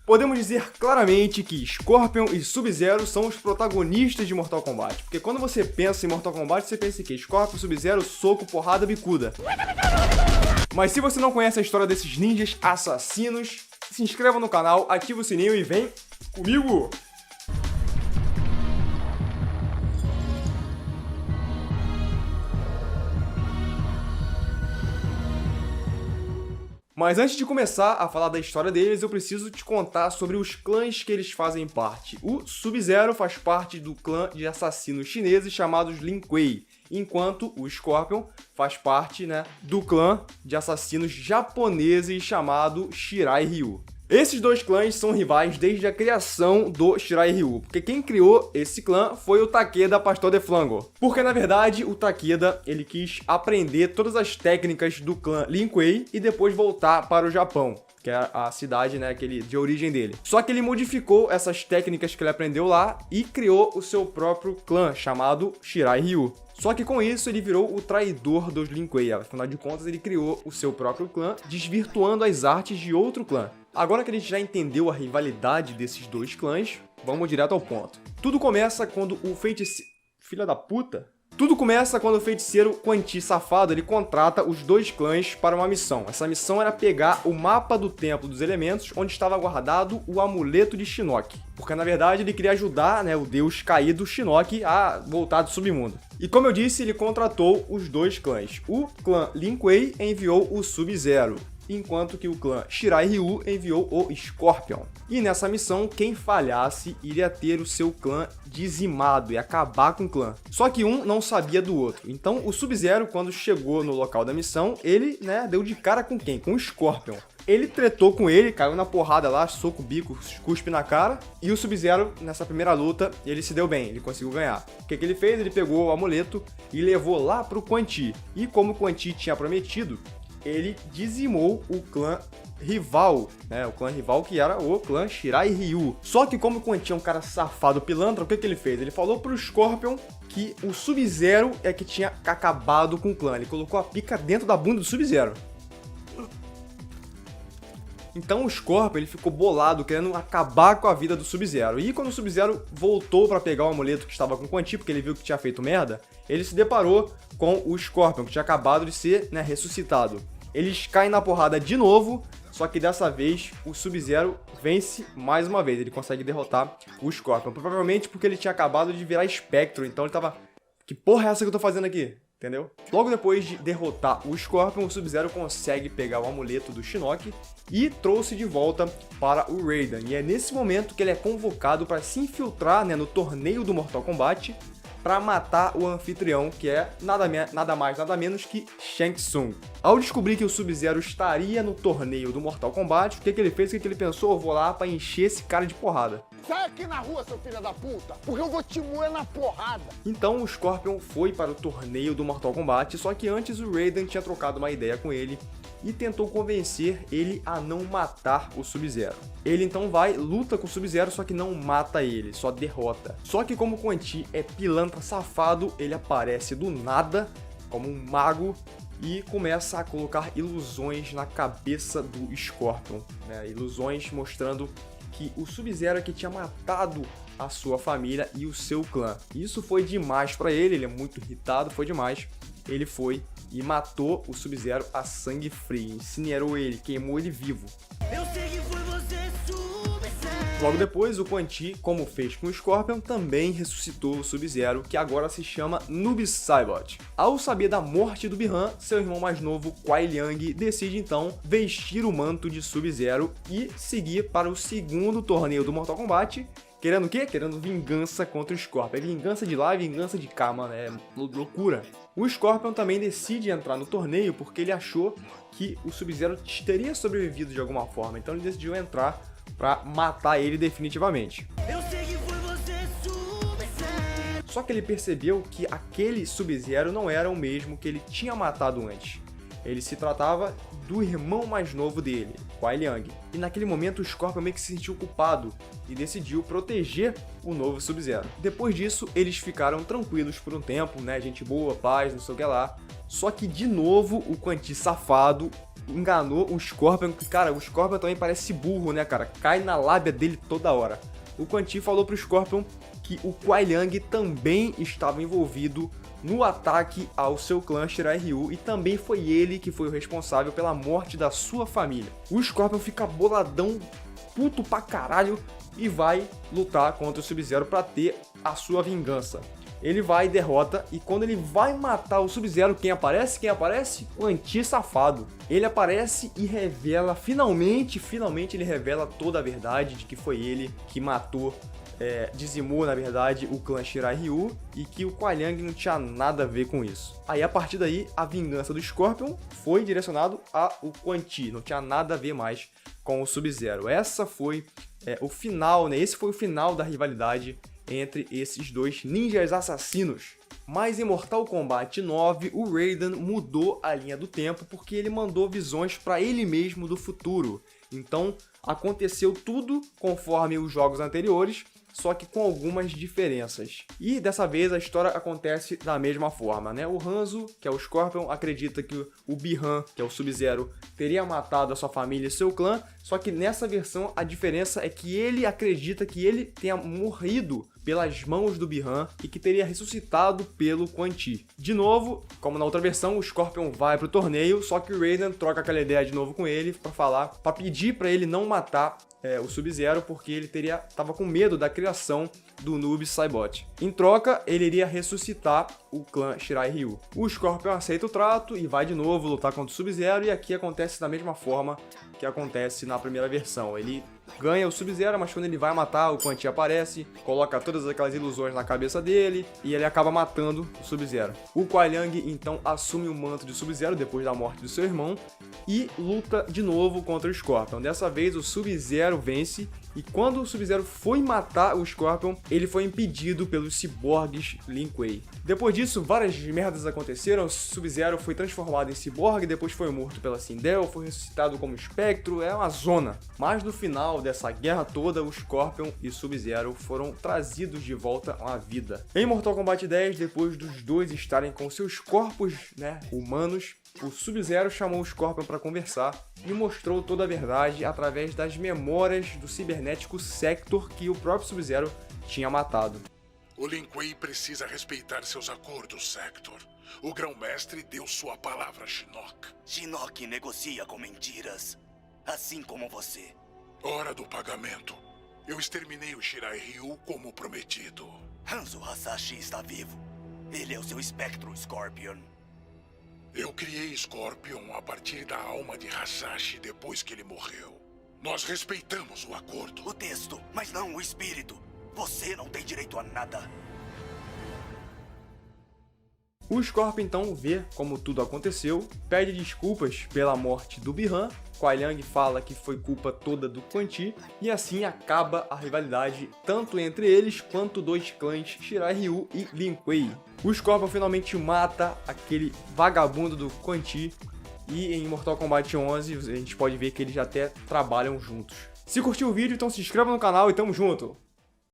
Podemos dizer claramente que Scorpion e Sub-Zero são os protagonistas de Mortal Kombat, porque quando você pensa em Mortal Kombat, você pensa em que Scorpion, Sub-Zero, soco, porrada, bicuda. Mas se você não conhece a história desses ninjas assassinos, se inscreva no canal, ativa o sininho e vem comigo! Mas antes de começar a falar da história deles, eu preciso te contar sobre os clãs que eles fazem parte. O Sub-Zero faz parte do clã de assassinos chineses chamados Lin Kuei, enquanto o Scorpion faz parte, do clã de assassinos japoneses chamado Shirai Ryu. Esses dois clãs são rivais desde a criação do Shirai Ryu, porque quem criou esse clã foi o Takeda Pastor de Flango. Porque, na verdade, o Takeda ele quis aprender todas as técnicas do clã Lin Kuei e depois voltar para o Japão, que é a cidade de origem dele. Só que ele modificou essas técnicas que ele aprendeu lá e criou o seu próprio clã, chamado Shirai Ryu. Só que com isso ele virou o traidor dos Lin Kuei, afinal de contas ele criou o seu próprio clã, desvirtuando as artes de outro clã. Agora que a gente já entendeu a rivalidade desses dois clãs, vamos direto ao ponto. Tudo começa quando o feiticeiro... Filha da puta! Tudo começa quando o feiticeiro Quan Chi safado ele contrata os dois clãs para uma missão. Essa missão era pegar o mapa do Templo dos Elementos, onde estava guardado o amuleto de Shinnok. Porque na verdade ele queria ajudar o deus caído Shinnok a voltar do submundo. E como eu disse, ele contratou os dois clãs. O clã Lin Kuei enviou o Sub-Zero, enquanto que o clã Shirai Ryu enviou o Scorpion. E nessa missão, quem falhasse iria ter o seu clã dizimado e acabar com o clã. Só que um não sabia do outro. Então o Sub-Zero, quando chegou no local da missão, ele deu de cara com quem? Com o Scorpion. Ele tretou com ele, caiu na porrada lá, soco, bico, cuspe na cara. E o Sub-Zero, nessa primeira luta, ele se deu bem, ele conseguiu ganhar. O que ele fez? Ele pegou o amuleto e levou lá pro Quan Chi. E como o Quan Chi tinha prometido, ele dizimou o clã rival, o clã rival que era o clã Shirai Ryu. Só que como o Quan Chi é um cara safado pilantra, o que ele fez? Ele falou pro Scorpion que o Sub-Zero é que tinha acabado com o clã. Ele colocou a pica dentro da bunda do Sub-Zero. Então o Scorpion ele ficou bolado, querendo acabar com a vida do Sub-Zero. E quando o Sub-Zero voltou pra pegar o amuleto que estava com o Quan Chi, porque ele viu que tinha feito merda, ele se deparou com o Scorpion, que tinha acabado de ser ressuscitado. Eles caem na porrada de novo, só que dessa vez o Sub-Zero vence mais uma vez. Ele consegue derrotar o Scorpion, provavelmente porque ele tinha acabado de virar espectro, então ele tava... Que porra é essa que eu tô fazendo aqui? Entendeu? Logo depois de derrotar o Scorpion, o Sub-Zero consegue pegar o amuleto do Shinnok e trouxe de volta para o Raiden. E é nesse momento que ele é convocado para se infiltrar no torneio do Mortal Kombat para matar o anfitrião, que é nada mais, nada menos que Shang Tsung. Ao descobrir que o Sub-Zero estaria no torneio do Mortal Kombat, o que ele fez? O que ele pensou? Eu vou lá para encher esse cara de porrada. Sai aqui na rua, seu filho da puta, porque eu vou te moer na porrada. Então o Scorpion foi para o torneio do Mortal Kombat, só que antes o Raiden tinha trocado uma ideia com ele e tentou convencer ele a não matar o Sub-Zero. Ele então vai, luta com o Sub-Zero, só que não mata ele, só derrota. Só que como o Quan Chi é pilantra safado, ele aparece do nada, como um mago, e começa a colocar ilusões na cabeça do Scorpion. Ilusões mostrando que o Sub-Zero é que tinha matado a sua família e o seu clã. Isso foi demais pra ele é muito irritado, foi demais. Ele foi e matou o Sub-Zero a sangue frio, incinerou ele, queimou ele vivo. Eu sei que foi você, Sub-Zero. Logo depois, o Quan Chi, como fez com o Scorpion, também ressuscitou o Sub-Zero, que agora se chama Noob Saibot. Ao saber da morte do Bi-Han, seu irmão mais novo, Kuai Liang, decide então vestir o manto de Sub-Zero e seguir para o segundo torneio do Mortal Kombat. Querendo o quê? Querendo vingança contra o Scorpion. É vingança de lá e vingança de cá, mano. É loucura. O Scorpion também decide entrar no torneio porque ele achou que o Sub-Zero teria sobrevivido de alguma forma. Então ele decidiu entrar pra matar ele definitivamente. Eu sei que foi você, Sub-Zero. Só que ele percebeu que aquele Sub-Zero não era o mesmo que ele tinha matado antes. Ele se tratava do irmão mais novo dele, Kuai Liang. E naquele momento o Scorpion meio que se sentiu culpado e decidiu proteger o novo Sub-Zero. Depois disso, eles ficaram tranquilos por um tempo, gente boa, paz, não sei o que lá. Só que de novo o Quan Chi safado enganou o Scorpion, que, cara, o Scorpion também parece burro, né, cara? Cai na lábia dele toda hora. O Quan Chi falou pro Scorpion que o Kuai Liang também estava envolvido no ataque ao seu clã Shirai Ryu e também foi ele que foi o responsável pela morte da sua família. O Scorpion fica boladão, puto pra caralho e vai lutar contra o Sub-Zero pra ter a sua vingança. Ele vai e derrota, e quando ele vai matar o Sub-Zero, quem aparece? Quem aparece? O anti-safado. Ele aparece e revela, finalmente ele revela toda a verdade de que foi ele que matou, dizimou, na verdade, o clã Shirai Ryu e que o Kuai Liang não tinha nada a ver com isso. Aí, a partir daí, a vingança do Scorpion foi direcionado ao Quan Chi, não tinha nada a ver mais com o Sub-Zero. Essa foi o final, né? Esse foi o final da rivalidade entre esses dois ninjas assassinos. Mas em Mortal Kombat 9, o Raiden mudou a linha do tempo porque ele mandou visões para ele mesmo do futuro. Então, aconteceu tudo conforme os jogos anteriores, só que com algumas diferenças. E dessa vez a história acontece da mesma forma, né? O Hanzo, que é o Scorpion, acredita que o Bi-Han, que é o Sub-Zero, teria matado a sua família e seu clã, só que nessa versão a diferença é que ele acredita que ele tenha morrido pelas mãos do Bi-Han e que teria ressuscitado pelo Quan Chi. De novo, como na outra versão, o Scorpion vai pro torneio, só que o Raiden troca aquela ideia de novo com ele pra pedir pra ele não matar o Sub-Zero, porque ele tava com medo da criação do Noob Saibot. Em troca, ele iria ressuscitar o clã Shirai Ryu. O Scorpion aceita o trato e vai de novo lutar contra o Sub-Zero, e aqui acontece da mesma forma que acontece na primeira versão. Ele ganha o Sub-Zero, mas quando ele vai matar, o Quan Chi aparece, coloca todas aquelas ilusões na cabeça dele e ele acaba matando o Sub-Zero. O Kuai Liang então assume o manto de Sub-Zero depois da morte do seu irmão e luta de novo contra o Scorpion. Dessa vez o Sub-Zero vence, e quando o Sub-Zero foi matar o Scorpion, ele foi impedido pelos ciborgues Lin Kuei. Depois disso, várias merdas aconteceram. O Sub-Zero foi transformado em ciborgue, depois foi morto pela Sindel, foi ressuscitado como espectro, é uma zona. Mas no final dessa guerra toda, o Scorpion e o Sub-Zero foram trazidos de volta à vida. Em Mortal Kombat 10, depois dos dois estarem com seus corpos, humanos, o Sub-Zero chamou o Scorpion para conversar e mostrou toda a verdade através das memórias do cibernético Sector que o próprio Sub-Zero tinha matado. O Lin Kuei precisa respeitar seus acordos, Sector. O Grão-Mestre deu sua palavra a Shinnok. Shinnok negocia com mentiras, assim como você. Hora do pagamento. Eu exterminei o Shirai Ryu como prometido. Hanzo Hasashi está vivo. Ele é o seu espectro, Scorpion. Eu criei Scorpion a partir da alma de Hasashi depois que ele morreu. Nós respeitamos o acordo. O texto, mas não o espírito. Você não tem direito a nada. O Scorpion então vê como tudo aconteceu, pede desculpas pela morte do Bi-Han, Kuai Liang fala que foi culpa toda do Quan Chi, e assim acaba a rivalidade tanto entre eles quanto dos clãs Shirai Ryu e Lin Kuei. O Scorpion finalmente mata aquele vagabundo do Quan Chi, e em Mortal Kombat 11 a gente pode ver que eles até trabalham juntos. Se curtiu o vídeo, então se inscreva no canal e tamo junto!